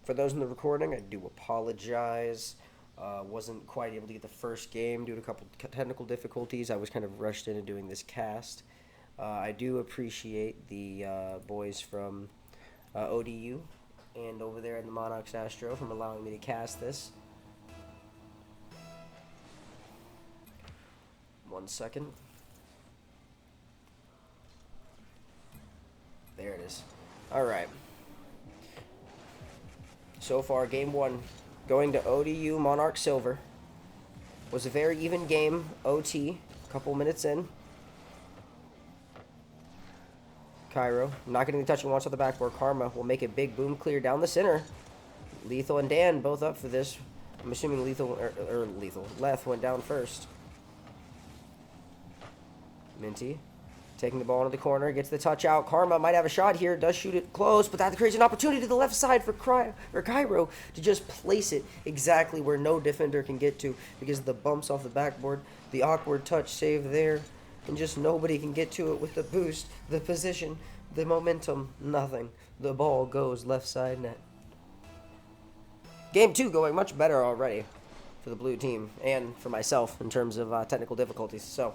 For those in the recording, I do apologize. Wasn't quite able to get the first game due to a couple technical difficulties. I was kind of rushed into doing this cast. I do appreciate the boys from ODU and over there in the Monarchs Astro from allowing me to cast this. 1 second. There it is. All right. So far, game one, going to ODU Monarch Silver. Was a very even game, OT, a couple minutes in. Cairo, not getting the touching once on the backboard. Karma will make a big boom clear down the center. Lethal and Dan both up for this. I'm assuming Lethal. Leth went down first. Minty taking the ball into the corner, gets the touch out. Karma might have a shot here, does shoot it close, but that creates an opportunity to the left side for Cairo to just place it exactly where no defender can get to because of the bumps off the backboard, the awkward touch save there, and just nobody can get to it with the boost, the position, the momentum, nothing. The ball goes left side net. Game two going much better already for the blue team and for myself in terms of technical difficulties. So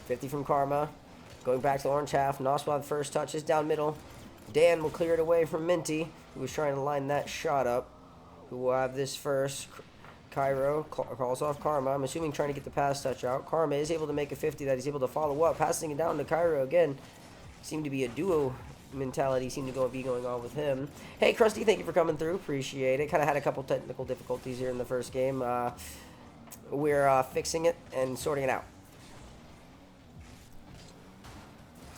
50 from Karma. Going back to the orange half. Nos will have the first touches down middle. Dan will clear it away from Minty, who was trying to line that shot up. Who will have this first. Cairo calls off Karma. I'm assuming trying to get the pass touch out. Karma is able to make a 50 that he's able to follow up. Passing it down to Cairo again. Seemed to be a duo mentality seemed to be going on with him. Hey, Krusty, thank you for coming through. Appreciate it. Kind of had a couple technical difficulties here in the first game. We're fixing it and sorting it out.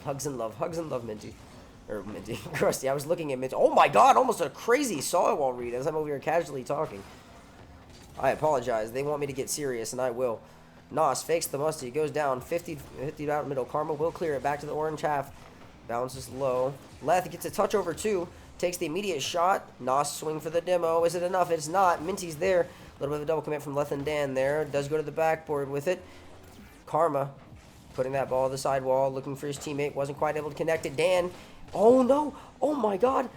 Hugs and love, Minty. Or Minty. Krusty, I was looking at Minty. Oh my god, almost a crazy Sawwall read as I'm over here casually talking. I apologize. They want me to get serious, and I will. Nos fakes the musty. Goes down. 50 out middle. Karma will clear it. Back to the orange half. Bounces low. Leth gets a touch over two. Takes the immediate shot. Nos swing for the demo. Is it enough? It's not. Minty's there. A little bit of a double commit from Leth and Dan there. Does go to the backboard with it. Karma putting that ball to the sidewall. Looking for his teammate. Wasn't quite able to connect it. Dan. Oh no. Oh my god.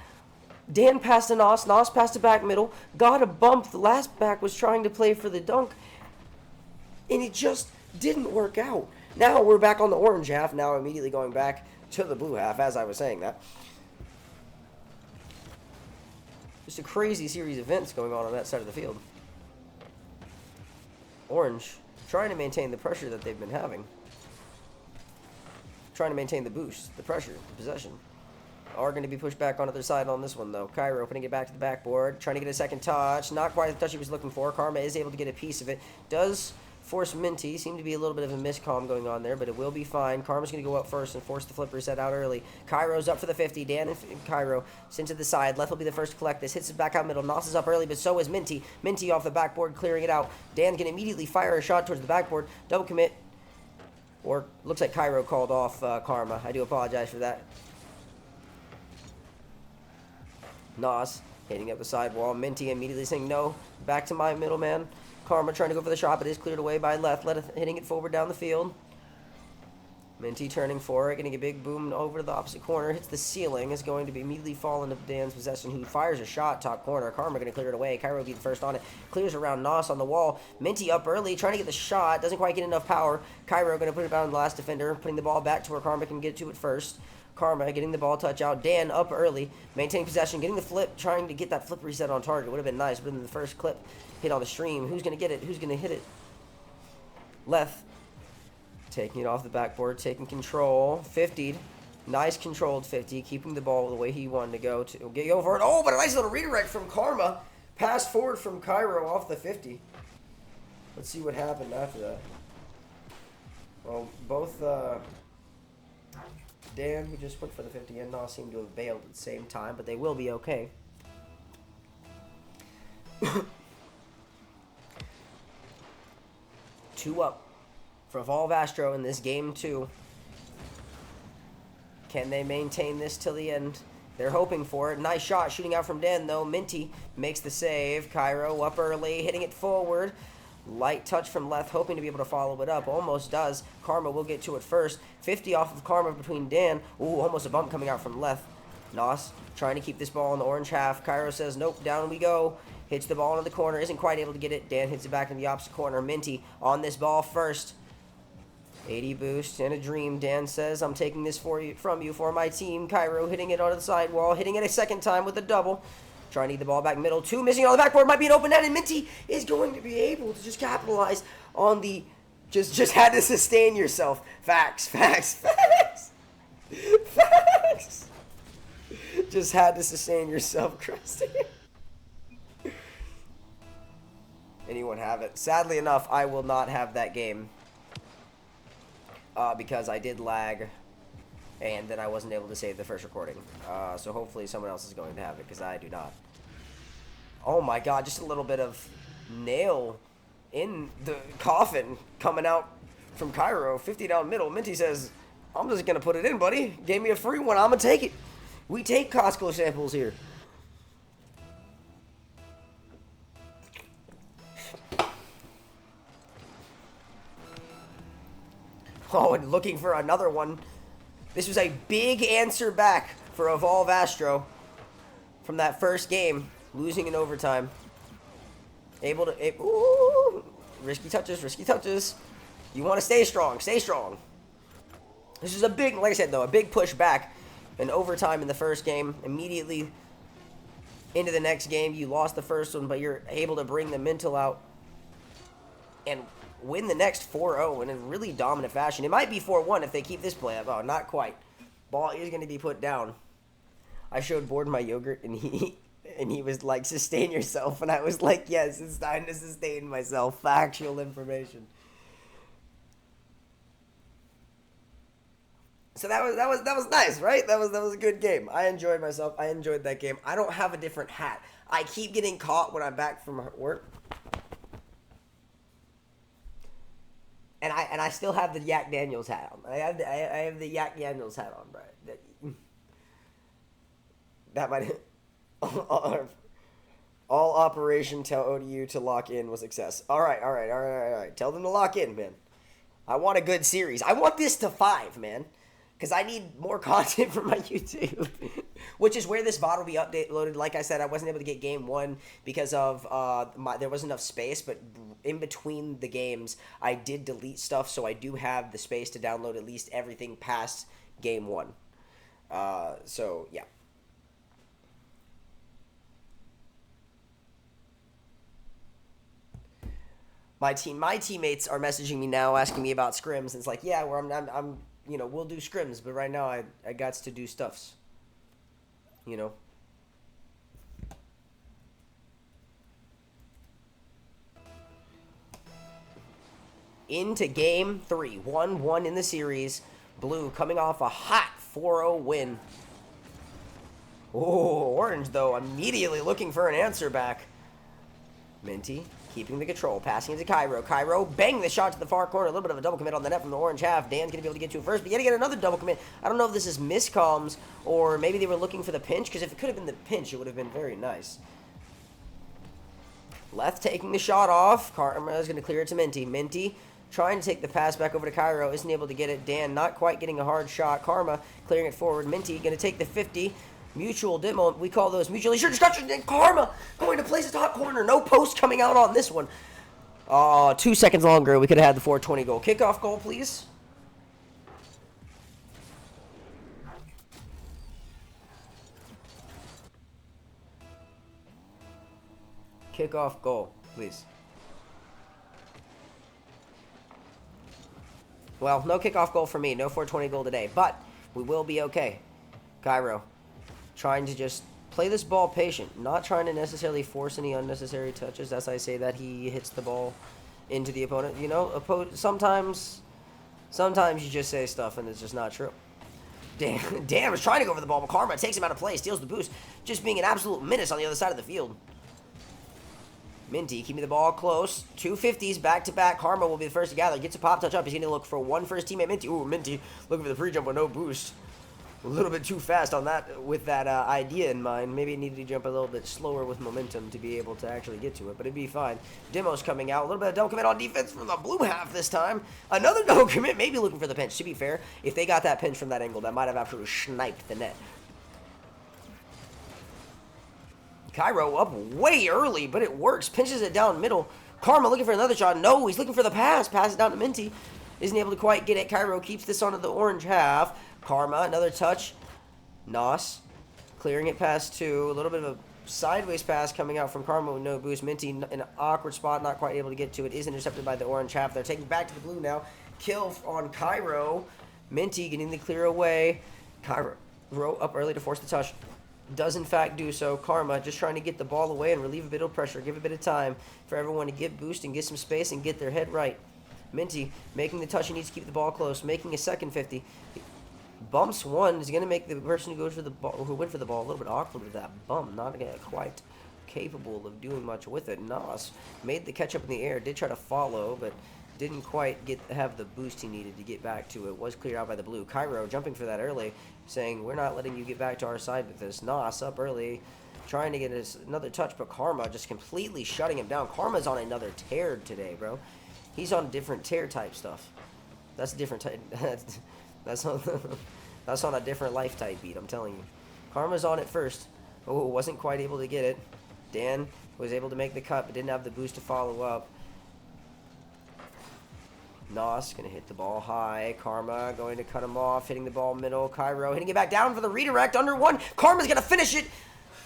Dan passed to Nos. Nos passed to back middle. Got a bump. The last back was trying to play for the dunk. And it just didn't work out. Now we're back on the orange half. Now immediately going back to the blue half as I was saying that. Just a crazy series of events going on that side of the field. Orange trying to maintain the pressure that they've been having. Trying to maintain the boost, the pressure, the possession. Are going to be pushed back onto their side on this one, though. Cairo putting it back to the backboard. Trying to get a second touch. Not quite the touch he was looking for. Karma is able to get a piece of it. Does force Minty. Seemed to be a little bit of a miscomm going on there, but it will be fine. Karma's going to go up first and force the flip reset out early. Cairo's up for the 50. Dan and Cairo sent to the side. Left will be the first to collect this. Hits it back out middle. Nos is up early, but so is Minty. Minty off the backboard, clearing it out. Dan can immediately fire a shot towards the backboard. Double commit. Or looks like Cairo called off Karma. I do apologize for that. Nos hitting up the sidewall. Minty immediately saying no. Back to my middleman. Karma trying to go for the shot, but is cleared away by Leth. Hitting it forward down the field. Minty turning for it, getting a big boom over to the opposite corner. Hits the ceiling. Is going to be immediately fall into Dan's possession, who fires a shot top corner. Karma going to clear it away. Cairo will be the first on it. Clears around Nos on the wall. Minty up early, trying to get the shot. Doesn't quite get enough power. Cairo going to put it down on the last defender, putting the ball back to where Karma can get to it first. Karma getting the ball touch out. Dan up early, maintaining possession, getting the flip, trying to get that flip reset on target. Would have been nice, but in the first clip, hit on the stream. Who's going to get it? Who's going to hit it? Leth taking it off the backboard, taking control. 50'd. Nice controlled 50, keeping the ball the way he wanted to go for it. Oh, but a nice little redirect from Karma. Pass forward from Cairo off the 50. Let's see what happened after that. Well, both Dan, who just went for the 50, and Nos seem to have bailed at the same time, but they will be okay. 2 up for Evolve Astro in this game 2. Can they maintain this till the end? They're hoping for it. Nice shot shooting out from Dan, though. Minty makes the save. Cairo up early, hitting it forward. Light touch from Leth, hoping to be able to follow it up. Almost does. Karma will get to it first. 50 off of Karma between Dan. Ooh, almost a bump coming out from Leth. Nos trying to keep this ball in the orange half. Cairo says, nope, down we go. Hits the ball into the corner. Isn't quite able to get it. Dan hits it back in the opposite corner. Minty on this ball first. 80 boost and a dream. Dan says, I'm taking this from you for my team. Cairo hitting it onto the sidewall. Hitting it a second time with a double. Trying to get the ball back middle. 2 missing on the backboard. Might be an open net. And Minty is going to be able to just capitalize on the... Just had to sustain yourself. Facts. Facts. Just had to sustain yourself, Krusty. Anyone have it? Sadly enough, I will not have that game. Because I did lag. And then I wasn't able to save the first recording. So hopefully someone else is going to have it, because I do not. Oh my god, just a little bit of nail in the coffin coming out from Cairo. 50 down middle. Minty says, I'm just going to put it in, buddy. Gave me a free one. I'm going to take it. We take Costco samples here. Oh, and looking for another one. This was a big answer back for Evolve Astro from that first game, losing in overtime. Able to... Ooh, risky touches, risky touches. You want to stay strong, stay strong. This is a big, like I said, though, a big push back in overtime in the first game. Immediately into the next game, you lost the first one, but you're able to bring the mental out and win the next 4-0 in a really dominant fashion. It might be 4-1 if they keep this play up. Oh, not quite. Ball is going to be put down. I showed Board my yogurt, and he was like, sustain yourself. And I was like, yes, it's time to sustain myself. Factual information. So that was nice, right? That was a good game. I enjoyed myself. I enjoyed that game. I don't have a different hat. I keep getting caught when I'm back from work. And I still have the Yak Daniels hat on. I have the Yak Daniels hat on, bro. That might all operation tell ODU to lock in was success. All right. Tell them to lock in, man. I want a good series. I want this to 5, man. Because I need more content for my YouTube. Which is where this VOD will be uploaded. Like I said, I wasn't able to get game 1 because of there wasn't enough space. But in between the games, I did delete stuff. So I do have the space to download at least everything past game 1. So, yeah. My teammates are messaging me now, asking me about scrims. And it's like, yeah, I'm you know, we'll do scrims, but right now I got to do stuffs. You know. Into game 3. 1-1 in the series. Blue coming off a hot 4-0 win. Oh, Orange, though, immediately looking for an answer back. Minty keeping the control, passing into Cairo. Cairo banging the shot to the far corner. A little bit of a double commit on the net from the orange half. Dan's going to be able to get to it first, but yet again another double commit. I don't know if this is miscomms or maybe they were looking for the pinch, because if it could have been the pinch, it would have been very nice. Left taking the shot off. Karma is going to clear it to Minty. Minty trying to take the pass back over to Cairo. Isn't able to get it. Dan not quite getting a hard shot. Karma clearing it forward. Minty going to take the 50. Mutual demo, we call those mutually assured destruction, and Karma going to place the top corner. No post coming out on this one. 2 seconds longer. We could have had the 420 goal. Kickoff goal, please. Kickoff goal, please. Well, no kickoff goal for me. No 420 goal today, but we will be okay. Cairo trying to just play this ball patient, not trying to necessarily force any unnecessary touches. As I say that, he hits the ball into the opponent. You know, sometimes you just say stuff and it's just not true. Dan was trying to go for the ball, but Karma takes him out of play, steals the boost, just being an absolute menace on the other side of the field. Minty keeping the ball close. 250s back-to-back. Karma will be the first to gather. Gets a pop touch up. He's going to look for one for his teammate, Minty. Ooh, Minty looking for the pre-jump with no boost. a little bit too fast on that with that idea in mind. Maybe it needed to jump a little bit slower with momentum to be able to actually get to it, but it'd be fine. Demo's coming out. A little bit of double commit on defense from the blue half this time. Another double commit, maybe looking for the pinch. To be fair, if they got that pinch from that angle, that might have absolutely sniped the net. Cairo up way early, but it works. Pinches it down middle. Karma looking for another shot. No, he's looking for the pass. Pass it down to Minty. Isn't able to quite get it. Cairo keeps this onto the orange half. Karma, another touch. Nos clearing it past 2. A little bit of a sideways pass coming out from Karma with no boost. Minty in an awkward spot, not quite able to get to it. Is intercepted by the orange half. They're taking back to the blue now. Kill on Cairo. Minty getting the clear away. Cairo up early to force the touch. Does in fact do so. Karma just trying to get the ball away and relieve a bit of pressure. Give a bit of time for everyone to get boost and get some space and get their head right. Minty making the touch. He needs to keep the ball close. Making a second 50. Bumps one is going to make the person who goes for the ball, who went for the ball, a little bit awkward with that bump. Not quite capable of doing much with it. Nos made the catch up in the air. Did try to follow, but didn't quite have the boost he needed to get back to it. Was cleared out by the blue. Cairo jumping for that early, saying, we're not letting you get back to our side with this. Nos up early, trying to get another touch, but Karma just completely shutting him down. Karma's on another tear today, bro. He's on different tear type stuff. That's a different type. That's on a different life type beat, I'm telling you. Karma's on it first. Oh, wasn't quite able to get it. Dan was able to make the cut, but didn't have the boost to follow up. Nos going to hit the ball high. Karma going to cut him off, hitting the ball middle. Cairo hitting it back down for the redirect. Under 1. Karma's going to finish it.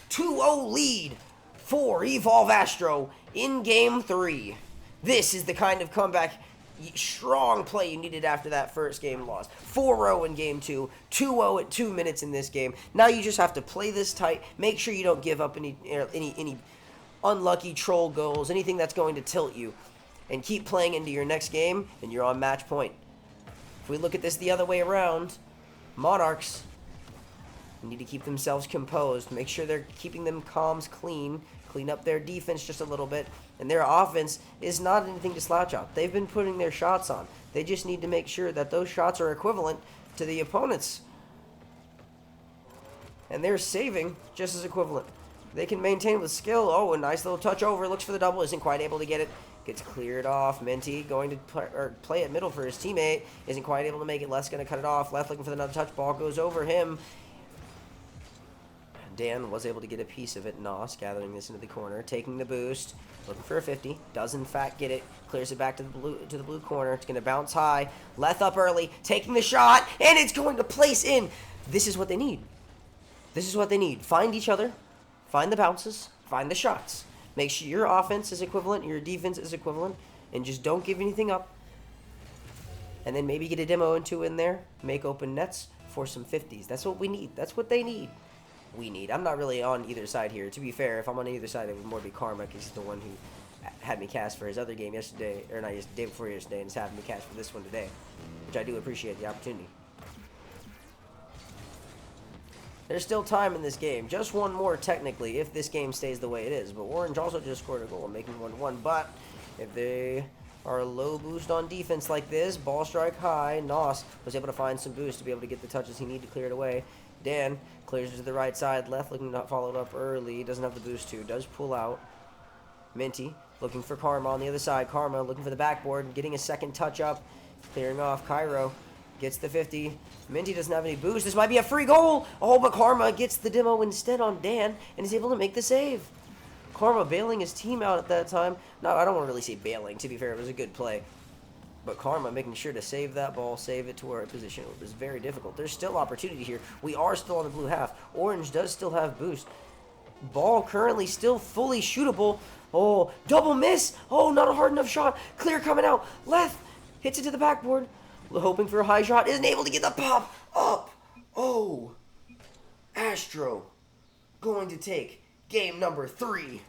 2-0 lead for Evolve Astro in Game 3. This is the kind of comeback, strong play you needed after that first game loss. 4-0 in Game 2. 2-0 at 2 minutes in this game. Now you just have to play this tight. Make sure you don't give up any unlucky troll goals, anything that's going to tilt you. And keep playing into your next game, and you're on match point. If we look at this the other way around, Monarchs need to keep themselves composed. Make sure they're keeping them comms clean. Clean up their defense just a little bit. And their offense is not anything to slouch out. They've been putting their shots on. They just need to make sure that those shots are equivalent to the opponents. And they're saving just as equivalent. They can maintain with skill. Oh, a nice little touch over. Looks for the double. Isn't quite able to get it. Gets cleared off. Minty going to play it middle for his teammate. Isn't quite able to make it. Left's going to cut it off. Left looking for another touch. Ball goes over him. Dan was able to get a piece of it. Nos gathering this into the corner. Taking the boost. Looking for a 50. Does in fact get it. Clears it back to the blue corner. It's going to bounce high. Left up early. Taking the shot. And it's going to place in. This is what they need. This is what they need. Find each other. Find the bounces. Find the shots. Make sure your offense is equivalent, your defense is equivalent, and just don't give anything up. And then maybe get a demo into in there, make open nets for some 50s. That's what we need. That's what they need. We need. I'm not really on either side here. To be fair, if I'm on either side, it would more be Karma, because he's the one who had me cast for his other game yesterday, or not yesterday, day before yesterday, and is having me cast for this one today, which I do appreciate the opportunity. There's still time in this game. Just one more, technically, if this game stays the way it is. But Orange also just scored a goal, making 1-1. But if they are low boost on defense like this, ball strike high, Nos was able to find some boost to be able to get the touches he needed to clear it away. Dan clears it to the right side. Left looking not followed up early. Doesn't have the boost to. Does pull out. Minty looking for Karma on the other side. Karma looking for the backboard. Getting a second touch up. Clearing off. Cairo gets the 50. Minty doesn't have any boost. This might be a free goal. Oh, but Karma gets the demo instead on Dan and is able to make the save. Karma bailing his team out at that time. No, I don't want to really say bailing. To be fair, it was a good play. But Karma making sure to save that ball, save it to our position. It was very difficult. There's still opportunity here. We are still on the blue half. Orange does still have boost. Ball currently still fully shootable. Oh, double miss. Oh, not a hard enough shot. Clear coming out. Left hits it to the backboard. Hoping for a high shot. Isn't able to get the pop up. Oh, Astro going to take game number 3.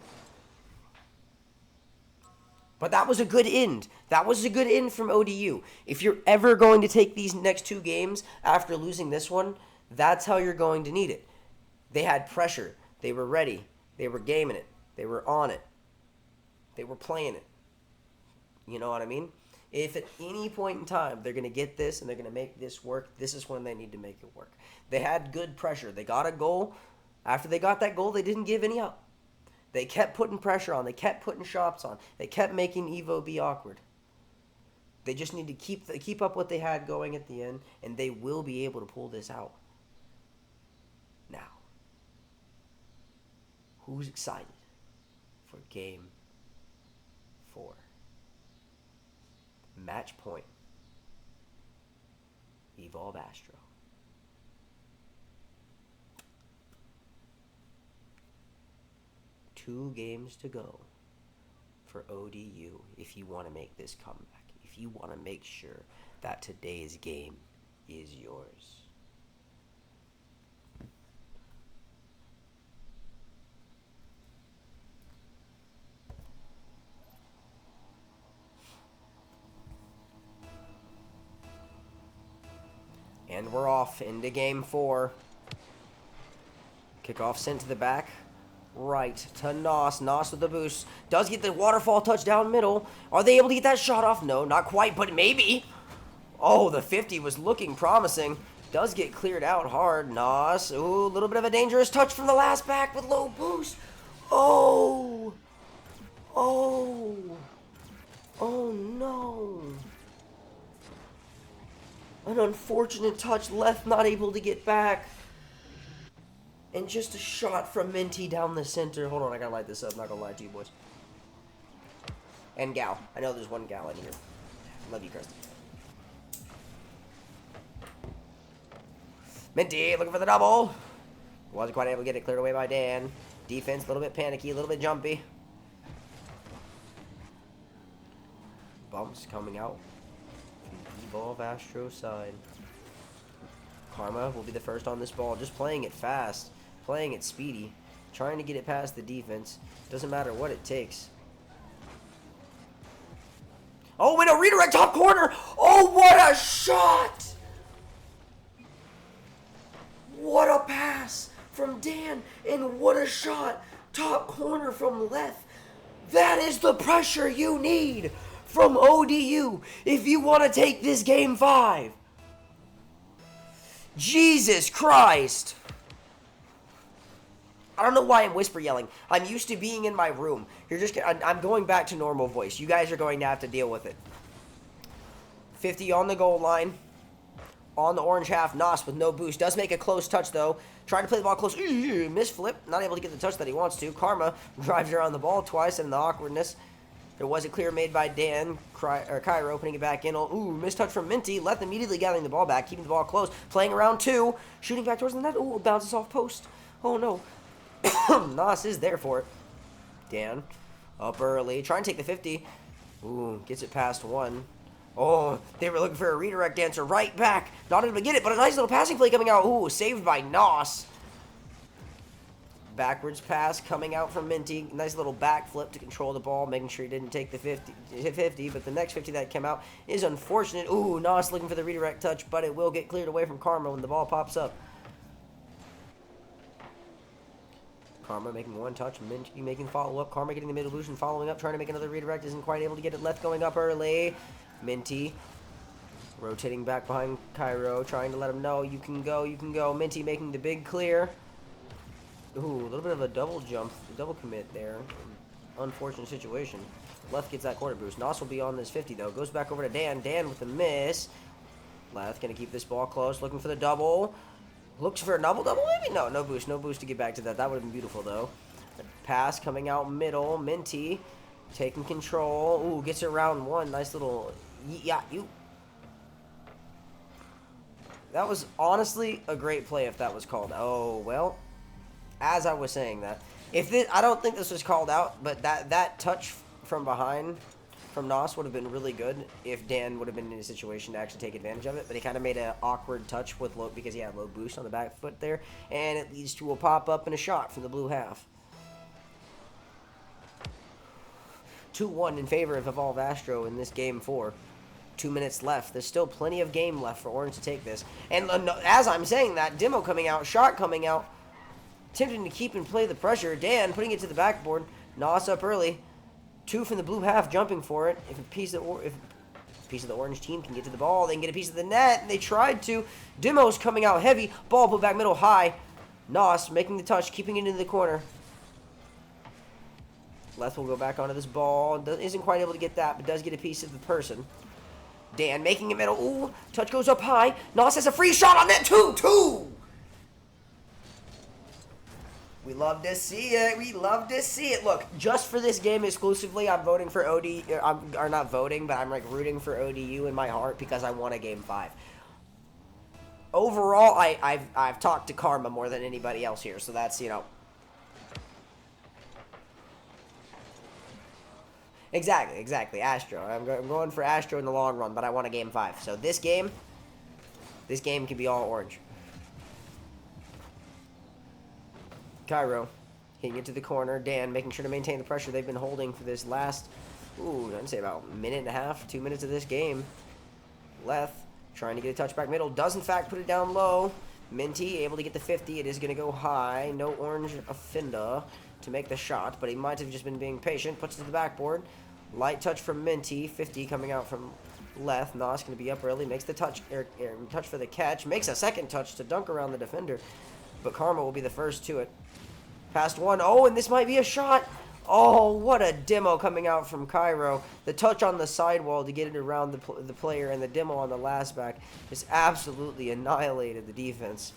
But that was a good end. That was a good end from ODU. If you're ever going to take these next 2 games after losing this one, that's how you're going to need it. They had pressure. They were ready. They were gaming it. They were on it. They were playing it. You know what I mean? If at any point in time they're going to get this and they're going to make this work, this is when they need to make it work. They had good pressure. They got a goal. After they got that goal, they didn't give any up. They kept putting pressure on. They kept putting shots on. They kept making Evo be awkward. They just need to keep up what they had going at the end, and they will be able to pull this out. Now, who's excited for Game 4? Match point. Evolve Astro. Two games to go for ODU if you want to make this comeback. If you want to make sure that today's game is yours. And we're off into Game 4. Kickoff sent to the back. Right to Nos. Nos with the boost. Does get the waterfall touch down middle. Are they able to get that shot off? No, not quite, but maybe. Oh, the 50 was looking promising. Does get cleared out hard. Nos. Ooh, a little bit of a dangerous touch from the last back with low boost. Oh. Oh. Oh, no. An unfortunate touch. Left not able to get back. And just a shot from Minty down the center. Hold on, I gotta light this up. Not gonna lie to you, boys. And gal. I know there's one gal in here. Love you, Kristen. Minty looking for the double. Wasn't quite able to get it cleared away by Dan. Defense a little bit panicky, a little bit jumpy. Bumps coming out from the ball of Astro's side. Karma will be the first on this ball. Just playing it fast. Playing it speedy. Trying to get it past the defense. Doesn't matter what it takes. Oh, and a redirect top corner. Oh, what a shot. What a pass from Dan. And what a shot. Top corner from Leth. That is the pressure you need from ODU if you want to take this Game 5. Jesus Christ. I don't know why I'm whisper yelling. I'm used to being in my room. I'm going back to normal voice. You guys are going to have to deal with it. 50 on the goal line. On the orange half, Nos with no boost. Does make a close touch, though. Trying to play the ball close. Miss flip. Not able to get the touch that he wants to. Karma drives around the ball twice in the awkwardness. There was a clear made by Dan. Cairo putting it back in. Ooh, missed touch from Minty. Leth immediately gathering the ball back. Keeping the ball close. Playing around 2. Shooting back towards the net. Ooh, bounces off post. Oh, no. Nos is there for it. Dan up early. Trying to take the 50. Ooh, gets it past 1. Oh, they were looking for a redirect answer. Right back. Not able to get it, but a nice little passing play coming out. Ooh, saved by Nos. Backwards pass coming out from Minty. Nice little backflip to control the ball, making sure he didn't take the 50, but the next 50 that came out is unfortunate. Ooh, Nos looking for the redirect touch, but it will get cleared away from Karma when the ball pops up. Karma making one touch, Minty making follow-up. Karma getting the middle boost and following up, trying to make another redirect. Isn't quite able to get it. Left going up early. Minty rotating back behind Cairo, trying to let him know, you can go, you can go. Minty making the big clear. Ooh, a little bit of a double jump, double commit there. Unfortunate situation. Left gets that quarter boost. Nos will be on this 50, though. Goes back over to Dan. Dan with the miss. Left going to keep this ball close, looking for the double. Looks for a double, maybe? No, no boost. No boost to get back to that. That would have been beautiful, though. The pass coming out middle. Minty taking control. Ooh, gets it around 1. Nice little... Yeah, you... That was honestly a great play if that was called. Oh, well, as I was saying that. I don't think this was called out, but that touch from behind from Nos would have been really good if Dan would have been in a situation to actually take advantage of it. But he kind of made an awkward touch with low, because he had low boost on the back foot there, and it leads to a pop-up and a shot from the blue half. 2-1 in favor of Evolve Astro in this Game 4. 2 minutes left. There's still plenty of game left for Orange to take this. And as I'm saying that, demo coming out, shot coming out, attempting to keep and play the pressure. Dan putting it to the backboard. Nos up early. 2 from the blue half, jumping for it. If A piece of the orange team can get to the ball. They can get a piece of the net, and they tried to. Demo's coming out heavy. Ball put back middle high. Nos making the touch, keeping it into the corner. Leth will go back onto this ball. Isn't quite able to get that, but does get a piece of the person. Dan making it middle. Ooh, touch goes up high. Nos has a free shot on net. 2-2. We love to see it. We love to see it. Look, just for this game exclusively, I'm voting for ODU. Or not voting, but I'm like rooting for ODU in my heart because I won a Game 5. Overall, I've talked to Karma more than anybody else here, so that's, you know. Exactly. Astro. I'm going for Astro in the long run, but I won a Game 5. So this game can be all orange. Cairo hitting it to the corner. Dan making sure to maintain the pressure they've been holding for this last, I'd say about a minute and a half, 2 minutes of this game. Leth trying to get a touch back middle. Does, in fact, put it down low. Minty able to get the 50. It is going to go high. No orange offender to make the shot, but he might have just been being patient. Puts it to the backboard. Light touch from Minty. 50 coming out from Leth. Nos going to be up early. Makes the touch, touch for the catch. Makes a second touch to dunk around the defender, but Karma will be the first to it. Past one. Oh, and this might be a shot. Oh, what a demo coming out from Cairo. The touch on the sidewall to get it around the player, and the demo on the last back just absolutely annihilated the defense.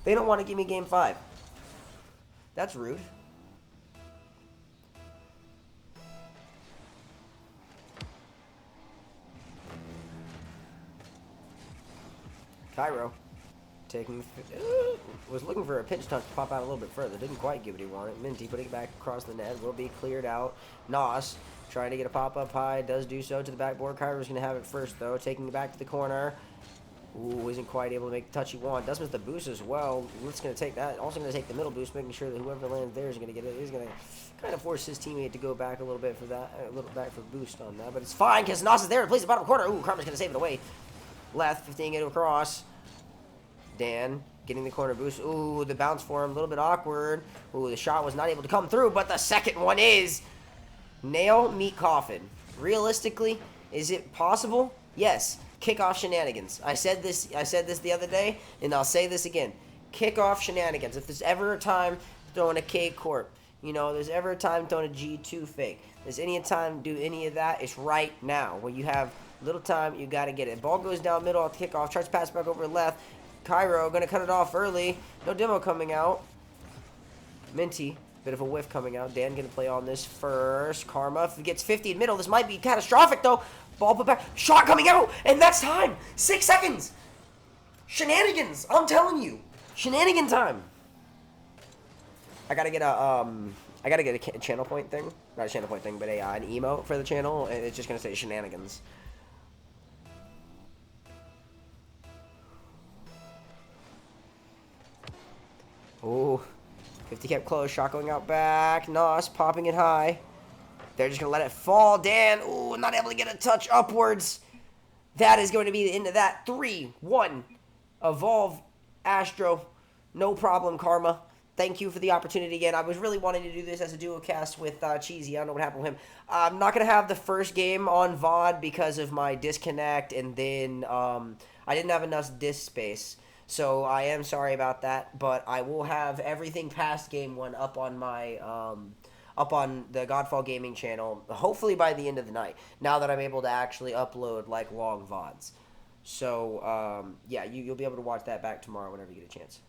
They don't want to give me Game 5. That's rude. Cairo taking, was looking for a pinch touch to pop out a little bit further. Didn't quite get what he wanted. Minty putting it back across the net. Will be cleared out. Nos trying to get a pop up high. Does do so to the backboard. Cairo's going to have it first, though. Taking it back to the corner. Ooh, isn't quite able to make the touch he wants. Does miss the boost as well. Leth's going to take that. Also going to take the middle boost, making sure that whoever lands there is going to get it. He's going to kind of force his teammate to go back a little bit for that, a little back for boost on that. But it's fine because Nos is there to place the bottom corner. Ooh, Karma's going to save it away. Leth 15 it across. Dan getting the corner boost. Ooh, the bounce for him, a little bit awkward. Ooh, the shot was not able to come through, but the second one is. Nail, meat, coffin. Realistically, is it possible? Yes. Kickoff shenanigans. I said this the other day, and I'll say this again. Kickoff shenanigans. If there's ever a time throwing a K Corp, you know, there's ever a time throwing a G2 fake, there's any time to do any of that, it's right now. When you have little time, you got to get it. Ball goes down middle at the kickoff, tries to pass back over left. Cairo going to cut it off early. No demo coming out. Minty, bit of a whiff coming out. Dan going to play on this first. Karma, if he gets 50 in middle, this might be catastrophic, though. Ball put back. Shot coming out, and that's time. 6 seconds. Shenanigans, I'm telling you. Shenanigan time. I got to get a channel point thing. Not a channel point thing, but an emote for the channel, and it's just going to say shenanigans. Ooh, 50 kept close. Shot going out back. Nos popping it high. They're just going to let it fall. Dan, ooh, not able to get a touch upwards. That is going to be the end of that. 3-1. Evolve, Astro. No problem, Karma. Thank you for the opportunity again. I was really wanting to do this as a duo cast with Cheesy. I don't know what happened with him. I'm not going to have the first game on VOD because of my disconnect, and then I didn't have enough disk space. So I am sorry about that, but I will have everything past game 1 up on my up on the Godfall Gaming channel, hopefully by the end of the night. Now that I'm able to actually upload like long VODs, so yeah, you'll be able to watch that back tomorrow whenever you get a chance.